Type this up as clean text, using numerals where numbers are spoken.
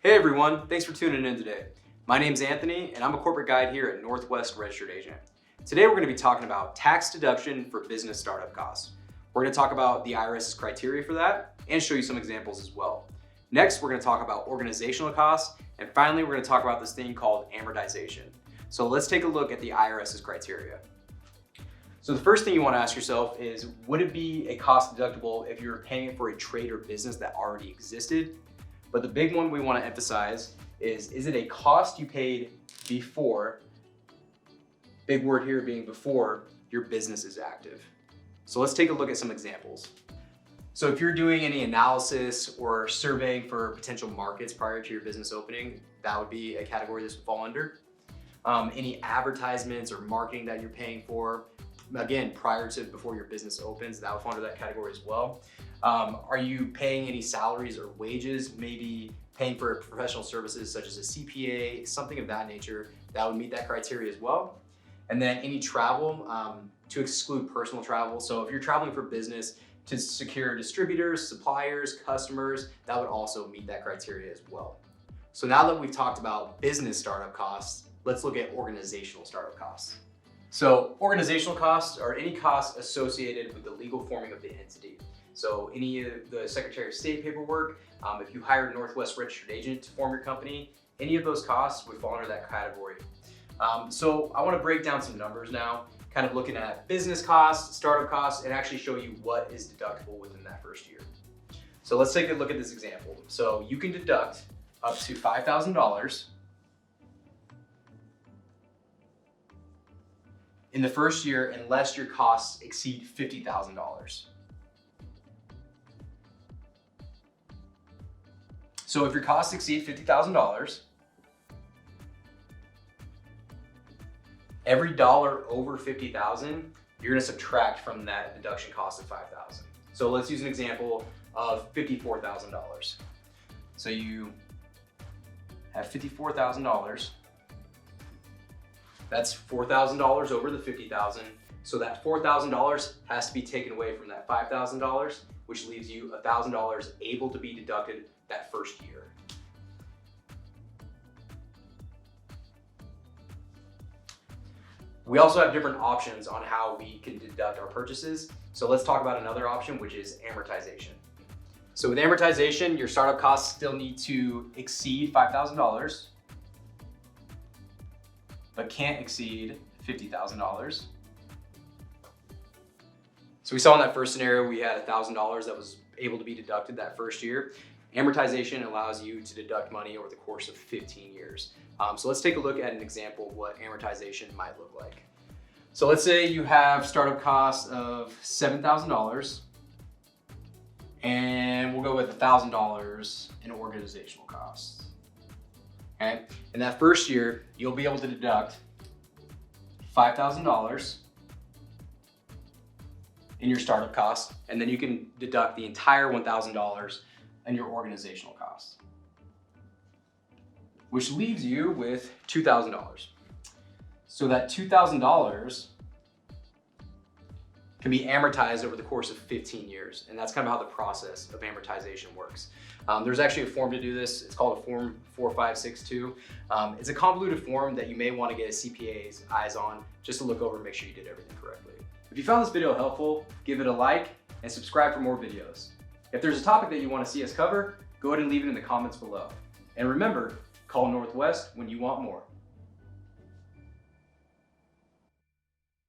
Hey everyone, thanks for tuning in today. My name's Anthony and I'm a corporate guide here at Northwest Registered Agent. Today we're going to be talking about tax deduction for business startup costs. We're going to talk about the IRS's criteria for that and show you some examples as well. Next, we're going to talk about organizational costs, and finally we're going to talk about this thing called amortization. So let's take a look at the IRS's criteria. So the first thing you want to ask yourself is, would it be a cost deductible if you're paying it for a trade or business that already existed? But the big one we want to emphasize is it a cost you paid before, big word here being before, your business is active? So let's take a look at some examples. So if you're doing any analysis or surveying for potential markets prior to your business opening, that would be a category this would fall under. Any advertisements or marketing that you're paying for, again, before your business opens, that would fall under that category as well. Are you paying any salaries or wages, maybe paying for professional services such as a CPA, something of that nature, that would meet that criteria as well. And then any travel, to exclude personal travel. So if you're traveling for business to secure distributors, suppliers, customers, that would also meet that criteria as well. So now that we've talked about business startup costs, let's look at organizational startup costs. So organizational costs are any costs associated with the legal forming of the entity. So any of the Secretary of State paperwork, if you hired a Northwest Registered Agent to form your company, any of those costs would fall under that category. So I want to break down some numbers now, kind of looking at business costs, startup costs, and actually show you what is deductible within that first year. So let's take a look at this example. So you can deduct up to $5,000 in the first year unless your costs exceed $50,000. So if your costs exceed $50,000, every dollar over $50,000, you're gonna subtract from that deduction cost of $5,000. So let's use an example of $54,000. So you have $54,000. That's $4,000 over the $50,000. So that $4,000 has to be taken away from that $5,000, which leaves you $1,000 able to be deducted that first year. We also have different options on how we can deduct our purchases. So let's talk about another option, which is amortization. So with amortization, your startup costs still need to exceed $5,000, but can't exceed $50,000. So we saw in that first scenario, we had $1,000 that was able to be deducted that first year. Amortization allows you to deduct money over the course of 15 years. So let's take a look at an example of what amortization might look like. So let's say you have startup costs of $7,000, and we'll go with $1,000 in organizational costs. Okay, in that first year, you'll be able to deduct $5,000 in your startup costs, and then you can deduct the entire $1,000 in your organizational costs, which leaves you with $2,000. So that $2,000 can be amortized over the course of 15 years. And that's kind of how the process of amortization works. There's actually a form to do this. It's called a Form 4562. It's a convoluted form that you may want to get a CPA's eyes on just to look over and make sure you did everything correctly. If you found this video helpful, give it a like and subscribe for more videos. If there's a topic that you want to see us cover, go ahead and leave it in the comments below. And remember, call Northwest when you want more.